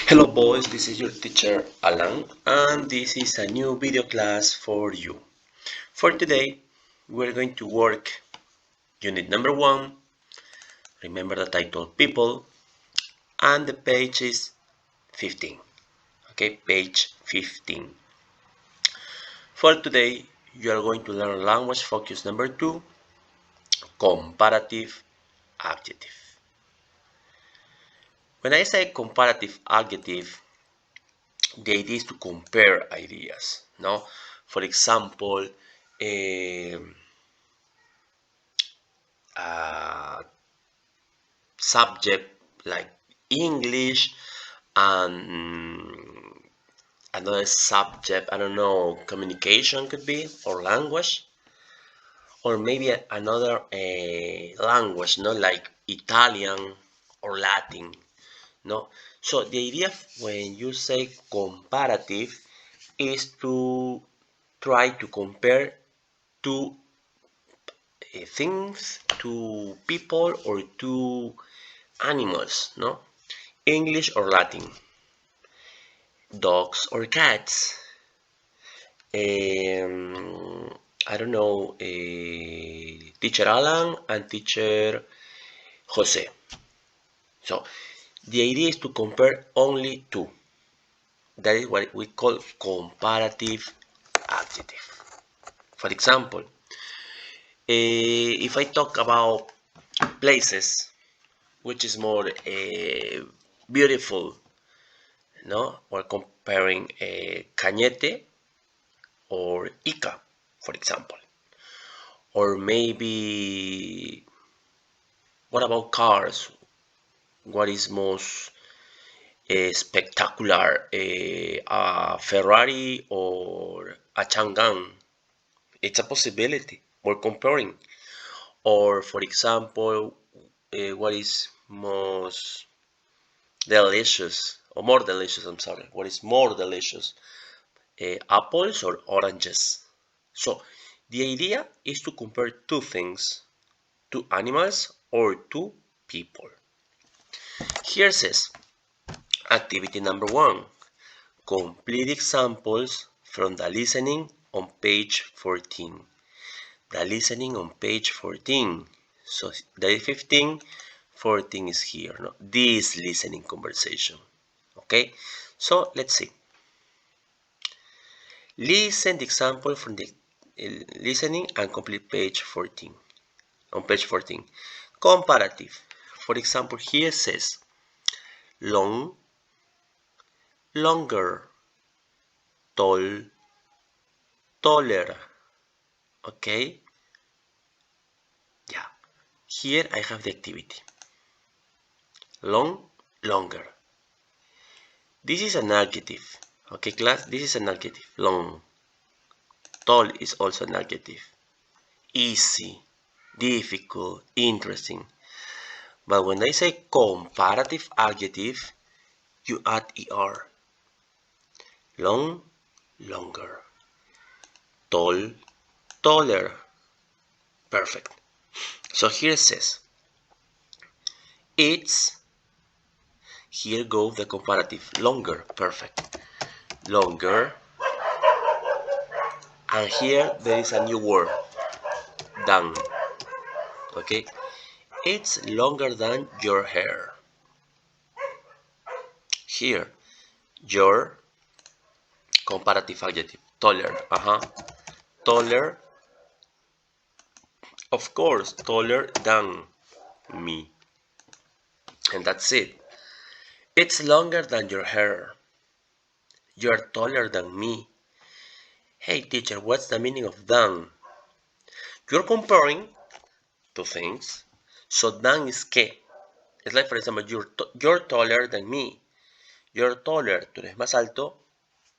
Hello boys, this is your teacher Alan and this is a new video class for you. For today, we're going to work unit number 1. Remember that I told people, and the page is 15. Okay, page 15. For today, you are going to learn language focus number 2, comparative adjective. When I say comparative adjective, the idea is to compare ideas. No, for example, subject like English and another subject, I don't know, communication could be, or language, or maybe another language, not like Italian or Latin. No, so the idea when you say comparative is to try to compare two things, to people, or to animals, no? English or Latin, dogs or cats. I don't know, teacher Alan and teacher Jose. So the idea is to compare only two. That is what we call comparative adjective. For example, if I talk about places, which is more beautiful, no? We're comparing Cañete or Ica, for example. Or maybe, what about cars? What is most spectacular, a Ferrari or a Chang'an? It's a possibility. We're comparing. Or, for example, what is most delicious, or more delicious, I'm sorry. What is more delicious? Apples or oranges? So, the idea is to compare two things, two animals or two people. Here says, activity number 1. Complete examples from the listening on page 14. The listening on page 14. So day 15, 14 is here. No? This listening conversation. Okay, so let's see. Listen the example from the listening and complete page 14. On page 14. Comparative. For example, here says long, longer, tall, taller. Okay? Yeah. Here I have the activity. Long, longer. This is an adjective. Okay, class? This is an adjective. Long. Tall is also an adjective. Easy, difficult, interesting. But when I say comparative adjective, you add er. Long, longer. Tall, taller. Perfect. So here it says, it's, here goes the comparative, longer, perfect. Longer, and here there is a new word, than. Okay, it's longer than your hair. Here, your comparative adjective, taller, taller, of course, taller than me. And that's it. It's longer than your hair. You're taller than me. Hey teacher, what's the meaning of than? You're comparing two things. So than is que. It's like, for example, you're taller than me. You're taller. Tú eres más alto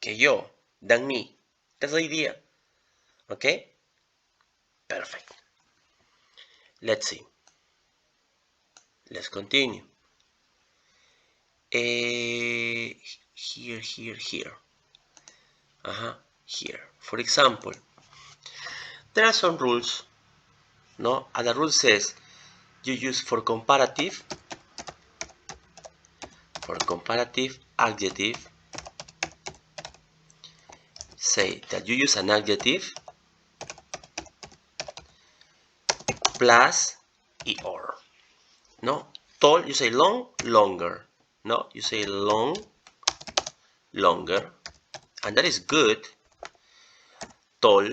que yo. Than me. That's the idea. Okay? Perfect. Let's see. Let's continue. Here. Here. For example, there are some rules, no? And the rule says you use for comparative For comparative adjective, say that you use an adjective plus er. No, tall, you say long, longer. No, you say long, longer, and that is good. Tall,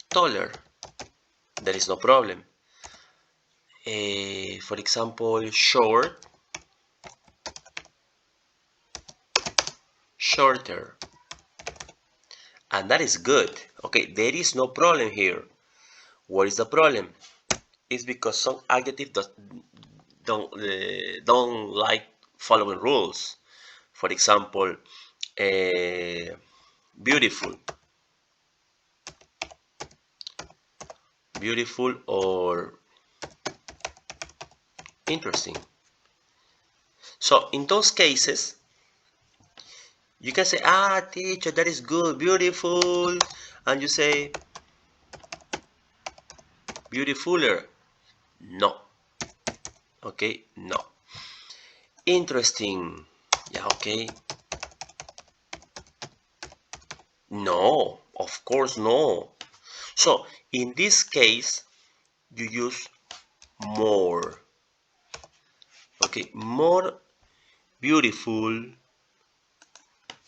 taller, there is no problem. For example, short, shorter, and that is good. Okay, there is no problem here. What is the problem? It's because some adjectives don't like following rules. For example, beautiful, beautiful or interesting. So in those cases, you can say, teacher, that is good, beautiful, and you say beautifuler. No. Okay, no. Interesting. Yeah, okay. No, of course no. So in this case, you use more. Okay, more beautiful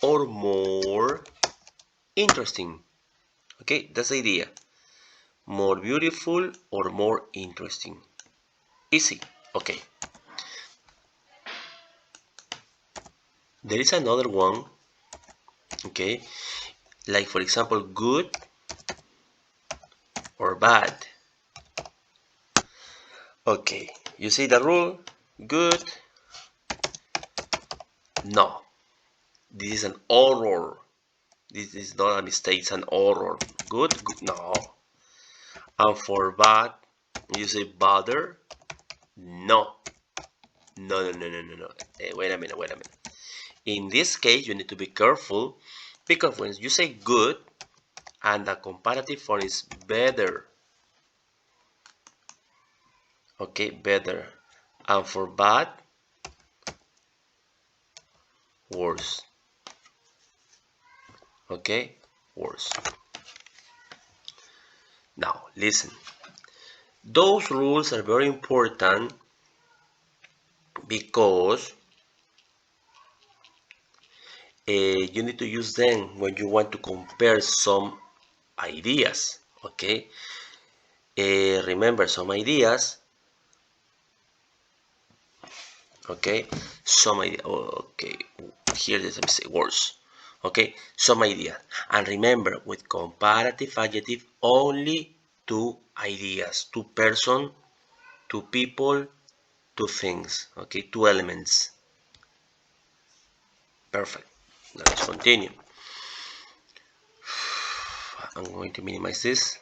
or more interesting. Okay, that's the idea. More beautiful or more interesting. Easy. Okay. There is another one. Okay, like for example, good or bad. Okay, you see the rule? Good. No, this is an error. This is not a mistake, it's an error. Good, good, no. And for bad, you say bother? No. No, no, no, no, no, no. Wait a minute, wait a minute. In this case, you need to be careful because when you say good and the comparative form is better, okay, better. And for bad, worse. Okay, worse. Now, listen. Those rules are very important because you need to use them when you want to compare some ideas. Okay, remember some ideas. Okay, some idea. Okay, here is a mistake. Worse. Okay, some idea. And remember, with comparative adjective, only two ideas, two person, two people, two things. Okay, two elements. Perfect. Now let's continue. I'm going to minimize this,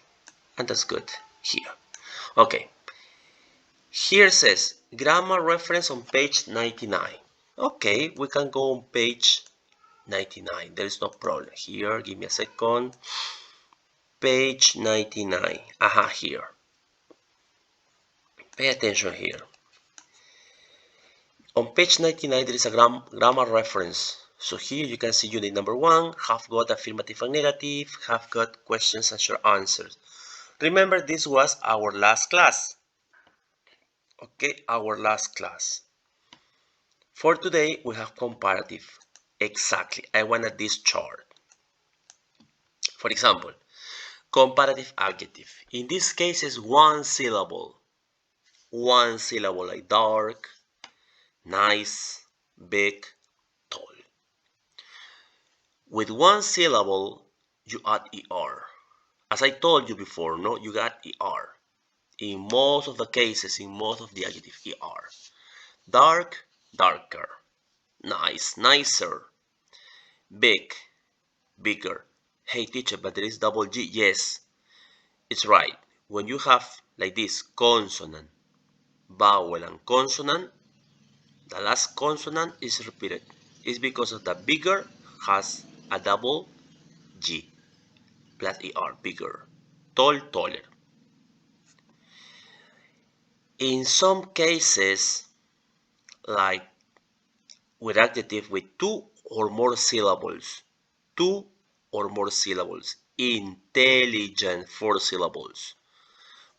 and that's good here. Okay, here says grammar reference on page 99. Okay, we can go on page 99. There is no problem here. Give me a second. Page 99. Aha, here. Pay attention here. On page 99, there is a grammar reference. So here you can see unit number 1, have got affirmative and negative, have got questions and short answers. Remember, this was our last class. Okay, our last class. For today, we have comparative. Exactly, I wanted this chart. For example, comparative adjective. In this case, is one syllable. One syllable like dark, nice, big, tall. With one syllable, you add er. As I told you before, no, you got er. In most of the cases, in most of the adjective, er. Dark, darker. Nice, nicer. Big, bigger. Hey teacher, but there is double G. Yes, it's right. When you have like this consonant, vowel, and consonant, the last consonant is repeated. It's because of the bigger has a double G plus ER, bigger. Tall, taller. In some cases, like with adjective with two or more syllables. Two or more syllables. Intelligent, 4 syllables.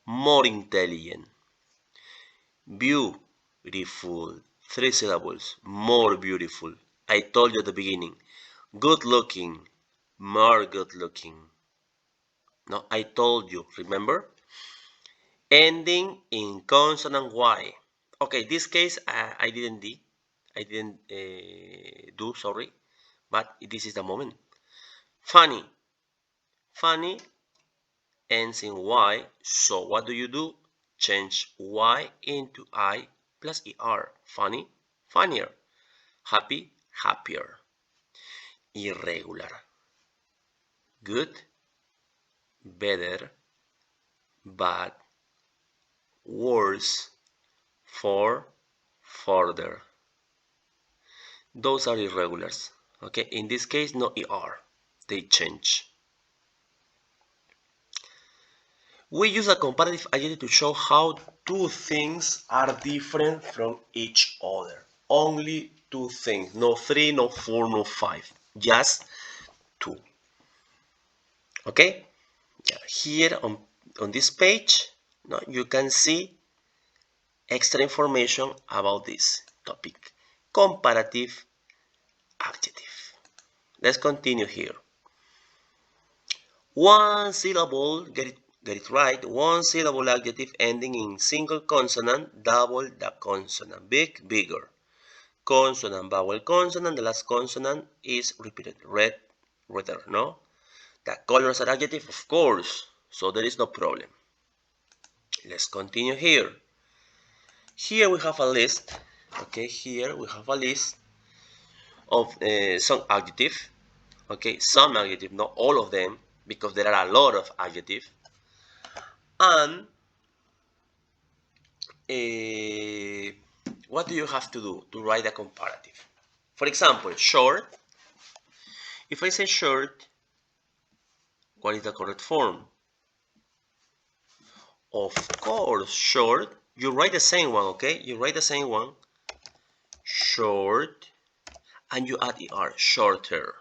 More intelligent. Beautiful, 3 syllables. More beautiful. I told you at the beginning. Good looking, more good looking. No, I told you, remember? Ending in consonant Y. Okay, this case I didn't do, sorry, but this is the moment. Funny, funny ends in Y, so what do? Change Y into I plus ER. Funny, funnier. Happy, happier. Irregular. Good, better, bad, worse, for, further. Those are irregulars. Okay, in this case, no ER. They change. We use a comparative adjective to show how two things are different from each other. Only two things. No three, no four, no five. Just two. Okay? Yeah, here on this page, no, you can see extra information about this topic. Comparative adjective. Let's continue here. One syllable, get it right, one syllable adjective ending in single consonant, double the consonant, big, bigger. Consonant, vowel, consonant, the last consonant is repeated, red, redder, no? The colors are adjective, of course, so there is no problem. Let's continue here. Here we have a list, okay, here we have a list of some adjective, okay, some adjective, not all of them, because there are a lot of adjectives. And what do you have to do to write a comparative? For example, short. If I say short, what is the correct form? Of course, short. You write the same one, okay? You write the same one. Short. And you add ER, shorter.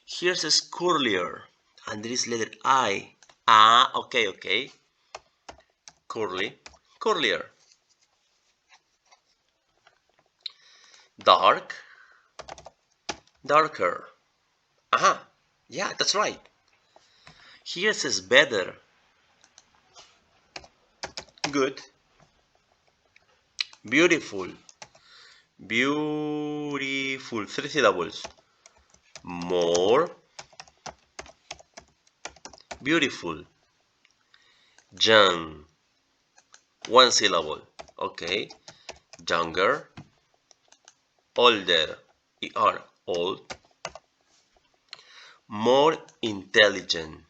Here's a curlier. And there is letter I. Ah, okay, okay. Curly. Curlier. Dark. Darker. Aha. Yeah, that's right. Here says better. Good. Beautiful. Beautiful. 3 syllables. More. Beautiful. Young. 1 syllable. Okay. Younger. Older. ER. Old. More intelligent.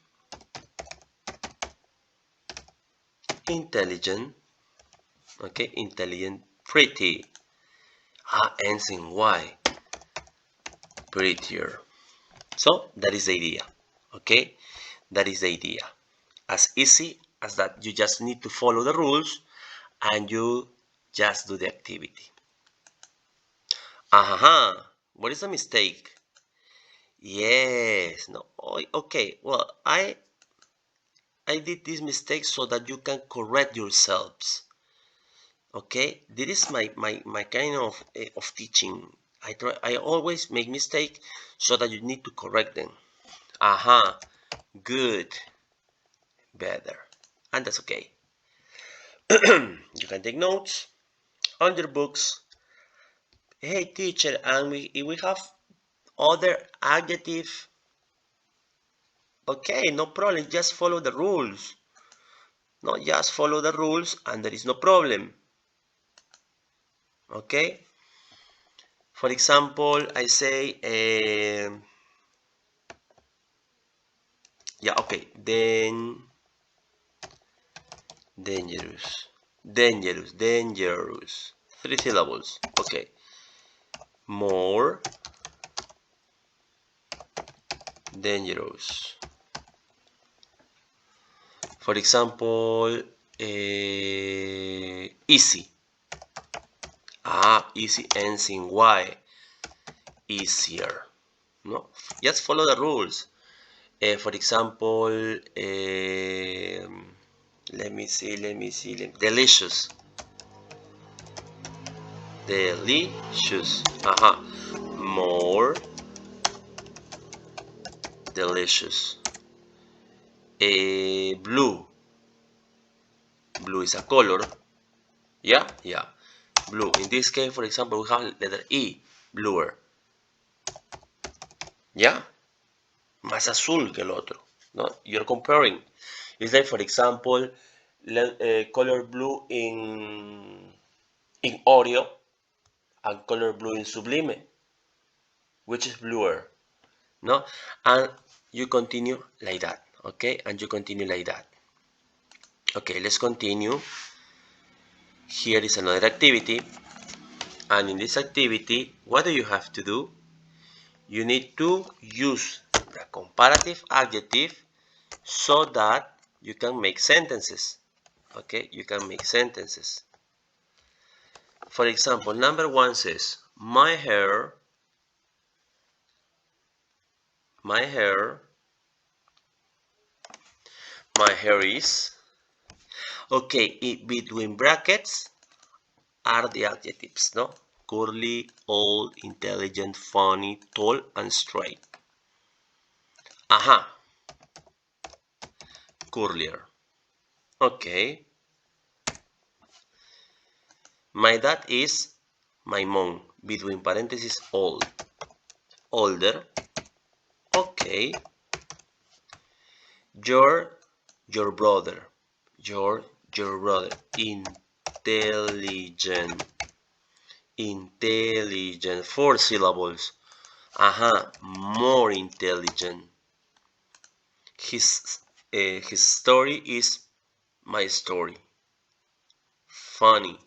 Intelligent. Okay. Intelligent. Pretty. Ends in Y. Prettier. So that is the idea. Okay. That is the idea. As easy as that. You just need to follow the rules and you just do the activity. What is the mistake? Yes. No. Okay. Well, I did this mistake so that you can correct yourselves. Okay. This is my kind of teaching. I always make mistake so that you need to correct them. Good. Better. And that's okay. You can take notes on your books. Hey teacher, and we have other adjective. Okay, no problem, just follow the rules. No, just follow the rules and there is no problem. Okay? For example, I say, yeah, okay, then, dangerous, dangerous, dangerous. 3 syllables, okay. More dangerous. For example, easy. Easy ends in Y. Easier. No? Just follow the rules. For example, let me see. Delicious. Delicious. More delicious. Blue. Blue is a color. Yeah. Blue. In this case, for example, we have letter E. Bluer. Yeah. Más azul que el otro. No, you're comparing. It's like, for example, color blue in Oreo and color blue in Sublime, which is bluer. No, and you continue like that. Okay, and you continue like that. Okay, let's continue. Here is another activity, and in this activity, what do you have to do? You need to use the comparative adjective so that you can make sentences. Okay, you can make sentences. For example, number 1 says, my hair is. Okay, between brackets are the adjectives, no? Curly, old, intelligent, funny, tall, and straight. Curlier. Okay. My dad is my mom, between parentheses, old. Older. Okay. Your brother. Your brother. Intelligent. Intelligent. 4 syllables. More intelligent. His story is my story. Funny.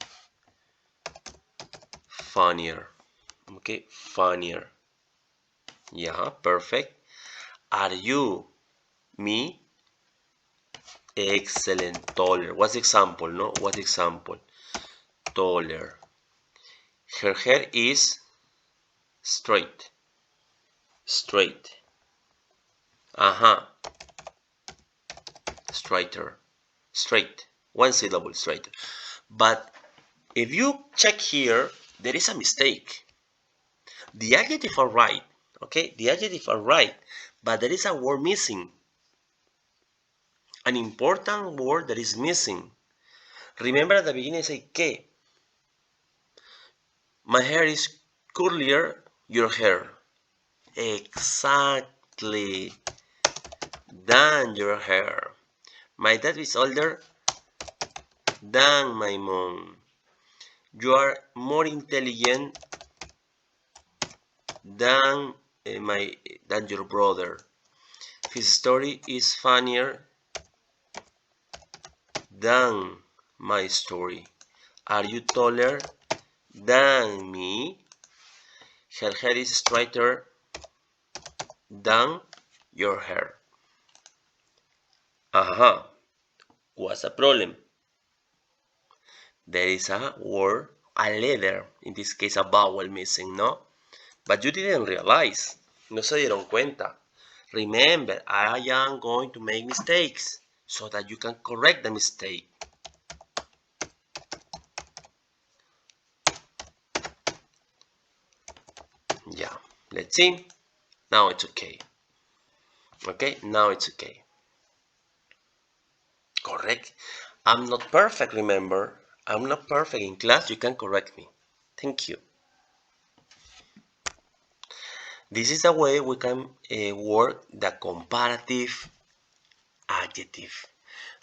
Funnier. Okay, funnier. Yeah, perfect. Are you? Me? Excellent. Taller. What's example, no? What example? Taller. Her hair is straight. Straight. Straighter. Straight. 1 syllable, straighter. But if you check here, there is a mistake. The adjectives are right. Okay, the adjectives are right, but there is a word missing. An important word that is missing. Remember at the beginning I say que. My hair is curlier, your hair. Exactly. Than your hair. My dad is older than my mom. You are more intelligent than than your brother. His story is funnier than my story. Are you taller than me? Her hair is straighter than your hair. What's the problem? There is a word, a letter, in this case a vowel missing, no? But you didn't realize. No se dieron cuenta. Remember, I am going to make mistakes so that you can correct the mistake. Yeah, let's see. Now it's okay. Okay, now it's okay. Correct. I'm not perfect, remember. I'm not perfect. In class, you can correct me. Thank you. This is the way we can work the comparative adjective.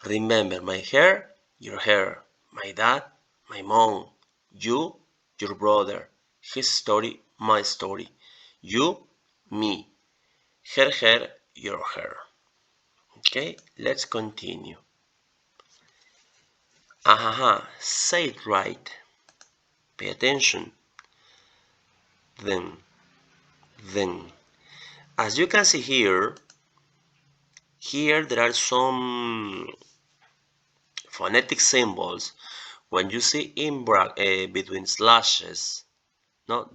Remember, my hair, your hair. My dad, my mom. You, your brother. His story, my story. You, me. Her hair, your hair. Okay, let's continue. Say it right. Pay attention. Then. As you can see here there are some phonetic symbols When you see between slashes, no,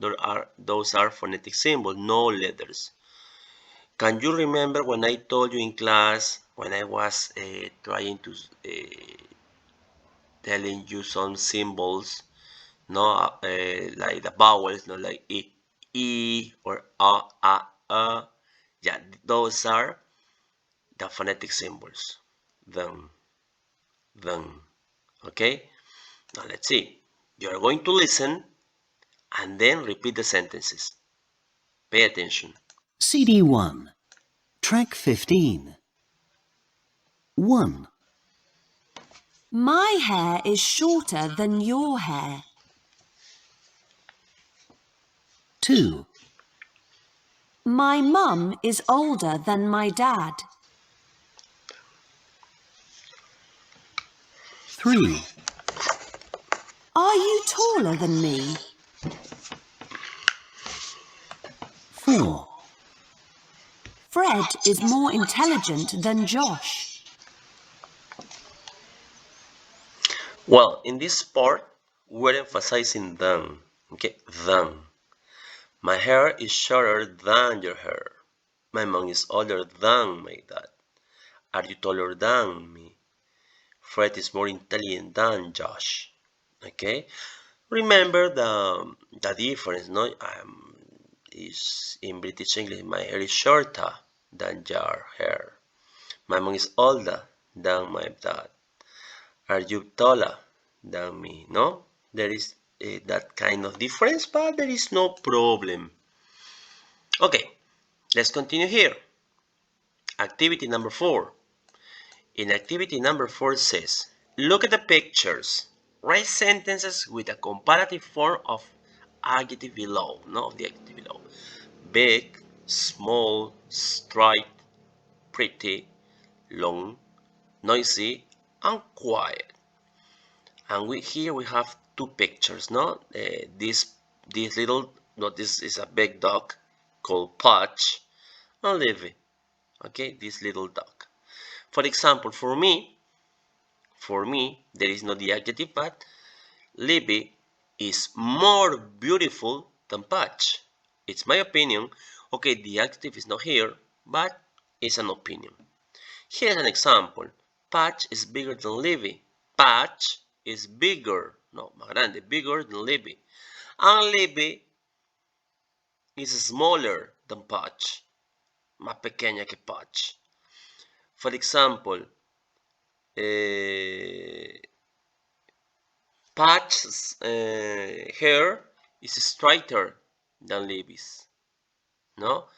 those are phonetic symbols, no letters. Can you remember when I told you in class when I was trying to telling you some symbols, no, like the vowels, no, like e or a. Yeah, those are the phonetic symbols. Then, then. Okay. Now let's see. You are going to listen and then repeat the sentences. Pay attention. CD 1, track 15. 1, My hair is shorter than your hair. 2, My mum is older than my dad. 3, Are you taller than me? 4, Fred is more intelligent than Josh. Well, in this part, we're emphasizing than. Okay, than. My hair is shorter than your hair. My mom is older than my dad. Are you taller than me? Fred is more intelligent than Josh. Okay? Remember the difference, no? Is in British English, my hair is shorter than your hair. My mom is older than my dad. Are you taller than me? No? There is that kind of difference, but there is no problem. Okay, let's continue here. Activity number 4. In activity number 4 says, look at the pictures. Write sentences with a comparative form of adjective below. No, the adjective below. Big, small, straight, pretty, long, noisy, and quiet. And here we have two pictures. No, this little. No, this is a big dog called Patch and Livy. Okay, this little dog. For example, for me, there is not the adjective, but Libby is more beautiful than Patch. It's my opinion. Okay, the adjective is not here, but it's an opinion. Here's an example. Patch is bigger than Libby. Patch is bigger, no, más grande, bigger than Libby. And Libby is smaller than Patch, más pequeña que Patch. For example, Patch's hair is straighter than Libby's. No,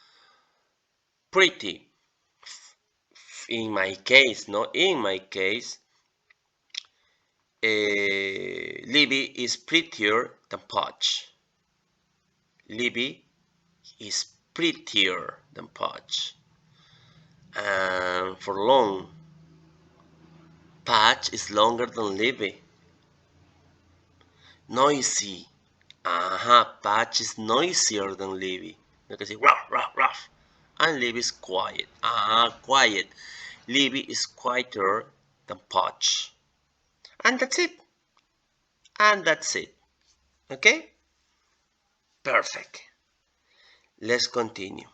pretty. In my case, Libby is prettier than Patch. Libby is prettier than Patch. And for long, Patch is longer than Libby. Noisy. Patch is noisier than Libby. You can say ruff, ruff, ruff. And Libby is quiet. Quiet. Libby is quieter than Patch. And that's it. And that's it. Okay? Perfect. Let's continue.